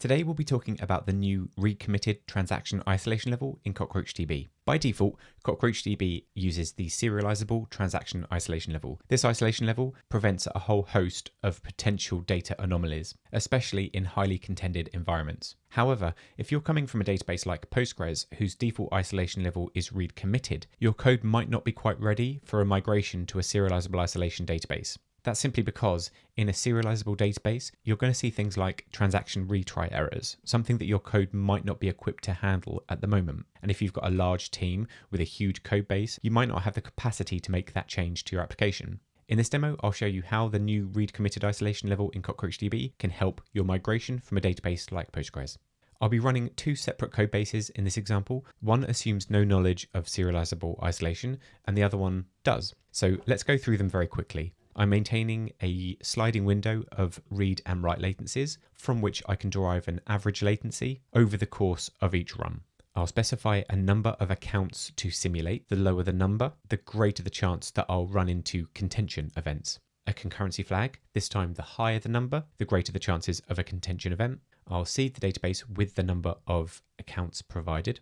Today we'll be talking about the new read committed transaction isolation level in CockroachDB. By default, CockroachDB uses the Serializable Transaction Isolation Level. This isolation level prevents a whole host of potential data anomalies, especially in highly contended environments. However, if you're coming from a database like Postgres, whose default isolation level is read committed, your code might not be quite ready for a migration to a serializable isolation database. That's simply because in a serializable database, you're going to see things like transaction retry errors, something that your code might not be equipped to handle at the moment. And if you've got a large team with a huge code base, you might not have the capacity to make that change to your application. In this demo, I'll show you how the new read committed isolation level in CockroachDB can help your migration from a database like Postgres. I'll be running two separate code bases in this example. One assumes no knowledge of serializable isolation, and the other one does. So let's go through them very quickly. I'm maintaining a sliding window of read and write latencies from which I can derive an average latency over the course of each run. I'll specify a number of accounts to simulate. The lower the number, the greater the chance that I'll run into contention events. A concurrency flag, this time the higher the number, the greater the chances of a contention event. I'll seed the database with the number of accounts provided.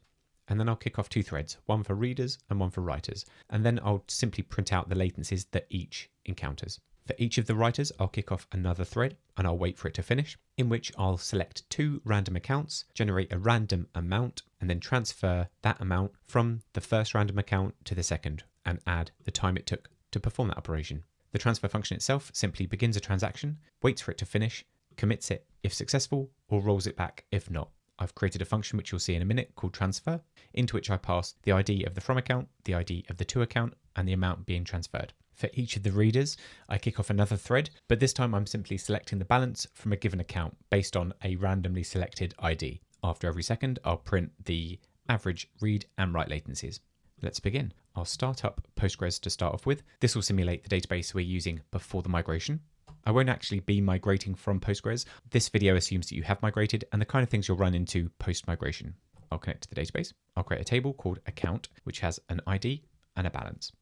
And then I'll kick off two threads, one for readers and one for writers. And then I'll simply print out the latencies that each encounters. For each of the writers, I'll kick off another thread and I'll wait for it to finish, in which I'll select two random accounts, generate a random amount, and then transfer that amount from the first random account to the second and add the time it took to perform that operation. The transfer function itself simply begins a transaction, waits for it to finish, commits it if successful, or rolls it back if not. I've created a function which you'll see in a minute called transfer, into which I pass the ID of the from account, the ID of the to account, and the amount being transferred. For each of the readers, I kick off another thread, but this time I'm simply selecting the balance from a given account based on a randomly selected ID. After every second, I'll print the average read and write latencies. Let's begin. I'll start up Postgres to start off with. This will simulate the database we're using before the migration. I won't actually be migrating from Postgres. This video assumes that you have migrated and the kind of things you'll run into post-migration. I'll connect to the database. I'll create a table called account, which has an ID and a balance.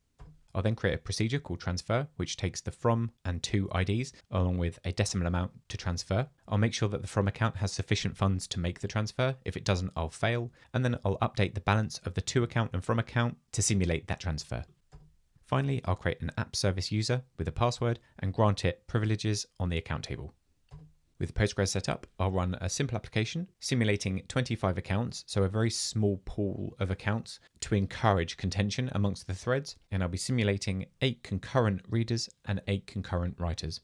I'll then create a procedure called transfer, which takes the from and to IDs along with a decimal amount to transfer. I'll make sure that the from account has sufficient funds to make the transfer. If it doesn't, I'll fail. And then I'll update the balance of the to account and from account to simulate that transfer. Finally, I'll create an app service user with a password and grant it privileges on the account table. With Postgres set up, I'll run a simple application simulating 25 accounts, so a very small pool of accounts to encourage contention amongst the threads, and I'll be simulating 8 concurrent readers and 8 concurrent writers.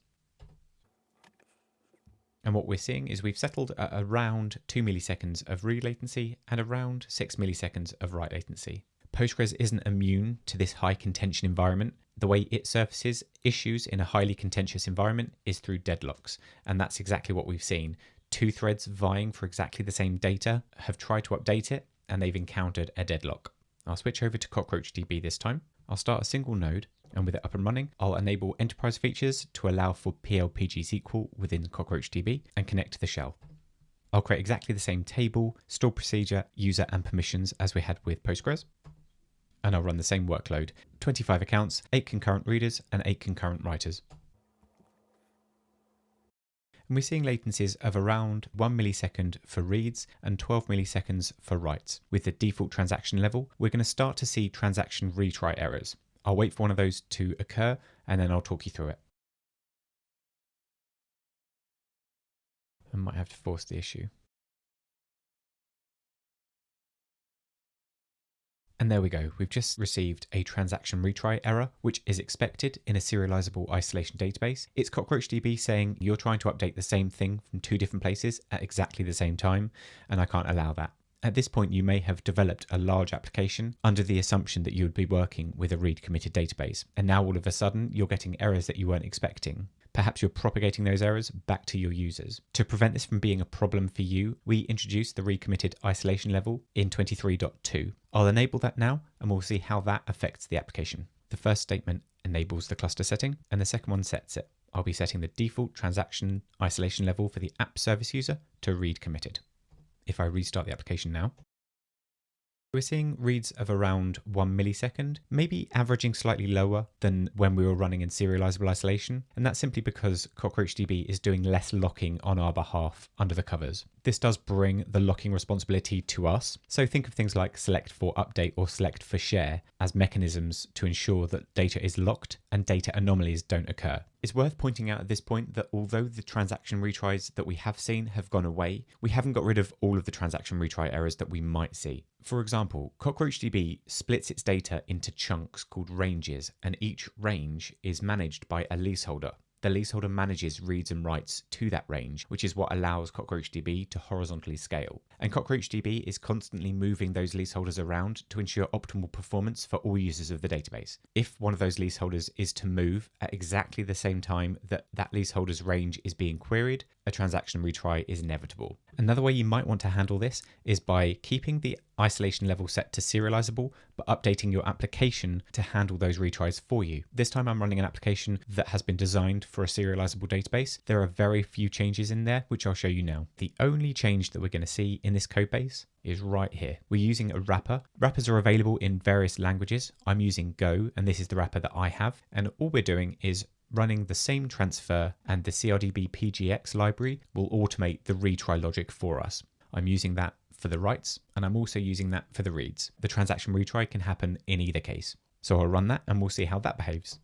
And what we're seeing is we've settled at around 2 milliseconds of read latency and around 6 milliseconds of write latency. Postgres isn't immune to this high contention environment. The way it surfaces issues in a highly contentious environment is through deadlocks, and that's exactly what we've seen. Two threads vying for exactly the same data have tried to update it, and they've encountered a deadlock. I'll switch over to CockroachDB this time. I'll start a single node, and with it up and running, I'll enable enterprise features to allow for pgSQL within CockroachDB and connect to the shell. I'll create exactly the same table, store procedure, user, and permissions as we had with Postgres. And I'll run the same workload, 25 accounts, 8 concurrent readers and 8 concurrent writers. And we're seeing latencies of around 1 millisecond for reads and 12 milliseconds for writes. With the default transaction level, we're going to start to see transaction retry errors. I'll wait for one of those to occur and then I'll talk you through it. I might have to force the issue. And there we go, we've just received a transaction retry error, which is expected in a serializable isolation database. It's CockroachDB saying you're trying to update the same thing from 2 different places at exactly the same time, and I can't allow that. At this point, you may have developed a large application under the assumption that you would be working with a read committed database, and now all of a sudden you're getting errors that you weren't expecting. Perhaps you're propagating those errors back to your users. To prevent this from being a problem for you, we introduced the read committed isolation level in 23.2. I'll enable that now and we'll see how that affects the application. The first statement enables the cluster setting and the second one sets it. I'll be setting the default transaction isolation level for the app service user to read committed. If I restart the application now, We're seeing reads of around 1 millisecond, maybe averaging slightly lower than when we were running in serializable isolation, and that's simply because CockroachDB is doing less locking on our behalf under the covers. This does bring the locking responsibility to us, so think of things like select for update or select for share as mechanisms to ensure that data is locked and data anomalies don't occur. It's worth pointing out at this point that although the transaction retries that we have seen have gone away, we haven't got rid of all of the transaction retry errors that we might see. For example, CockroachDB splits its data into chunks called ranges, and each range is managed by a leaseholder. The leaseholder manages reads and writes to that range, which is what allows CockroachDB to horizontally scale. And CockroachDB is constantly moving those leaseholders around to ensure optimal performance for all users of the database. If one of those leaseholders is to move at exactly the same time that that leaseholder's range is being queried, a transaction retry is inevitable. Another way you might want to handle this is by keeping the isolation level set to serializable, but updating your application to handle those retries for you. This time I'm running an application that has been designed for a serializable database. There are very few changes in there, which I'll show you now. The only change that we're going to see in this code base is right here. We're using a wrapper. Wrappers are available in various languages. I'm using Go, and this is the wrapper that I have. And all we're doing is running the same transfer, and the CRDB PGX library will automate the retry logic for us. I'm using that for the writes, and I'm also using that for the reads. The transaction retry can happen in either case. So I'll run that and we'll see how that behaves.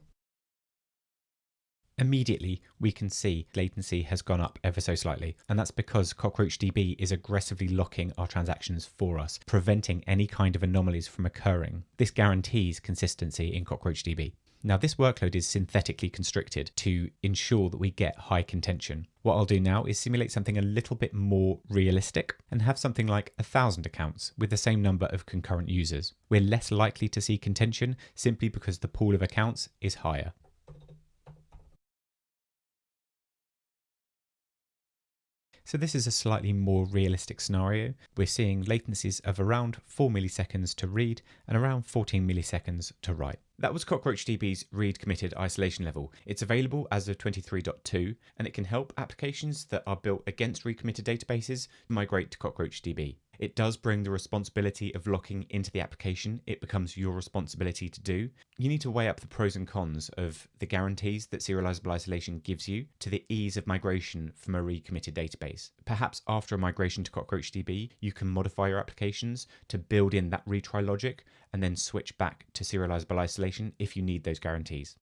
Immediately, we can see latency has gone up ever so slightly, and that's because CockroachDB is aggressively locking our transactions for us, preventing any kind of anomalies from occurring. This guarantees consistency in CockroachDB. Now, this workload is synthetically constricted to ensure that we get high contention. What I'll do now is simulate something a little bit more realistic and have something like 1,000 accounts with the same number of concurrent users. We're less likely to see contention simply because the pool of accounts is higher. So this is a slightly more realistic scenario. We're seeing latencies of around 4 milliseconds to read and around 14 milliseconds to write. That was CockroachDB's read committed isolation level. It's available as of 23.2, and it can help applications that are built against recommitted databases migrate to CockroachDB. It does bring the responsibility of locking into the application. It becomes your responsibility to do. You need to weigh up the pros and cons of the guarantees that serializable isolation gives you to the ease of migration from a recommitted database. Perhaps after a migration to CockroachDB, you can modify your applications to build in that retry logic and then switch back to serializable isolation if you need those guarantees.